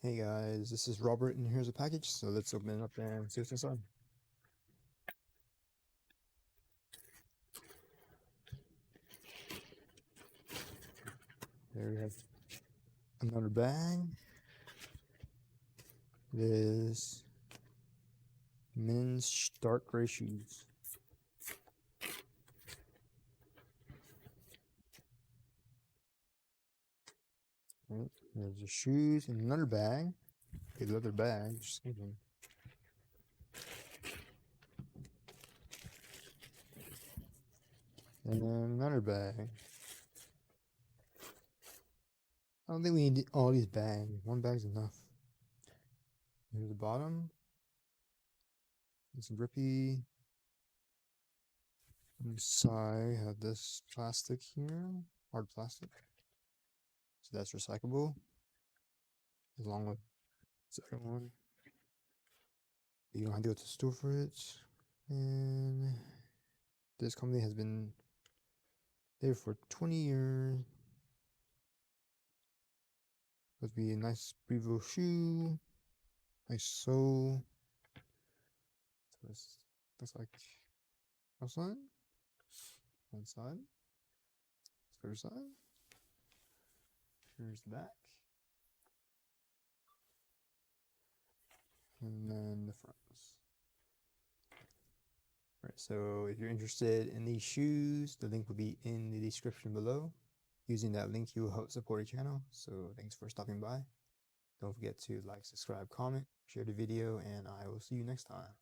Hey guys, this is Robert and here's a package, so let's open it up and see what's inside. There we have another bag. It is men's dark gray shoes. Right, there's the shoes in another bag. A leather bag, excuse me. And then another bag. I don't think we need all these bags. One bag's enough. Here's the bottom. It's grippy. Inside, have this plastic here, hard plastic. So that's recyclable. Along with the second one. You don't have to go to the store for it. And this company has been there for 20 years. Would be a nice breathable shoe. Nice sole. So this looks like outside. One side. Other side. Here's the back. And then the fronts. Alright, so if you're interested in these shoes, the link will be in the description below. Using that link, you will help support the channel. So thanks for stopping by. Don't forget to like, subscribe, comment, share the video, and I will see you next time.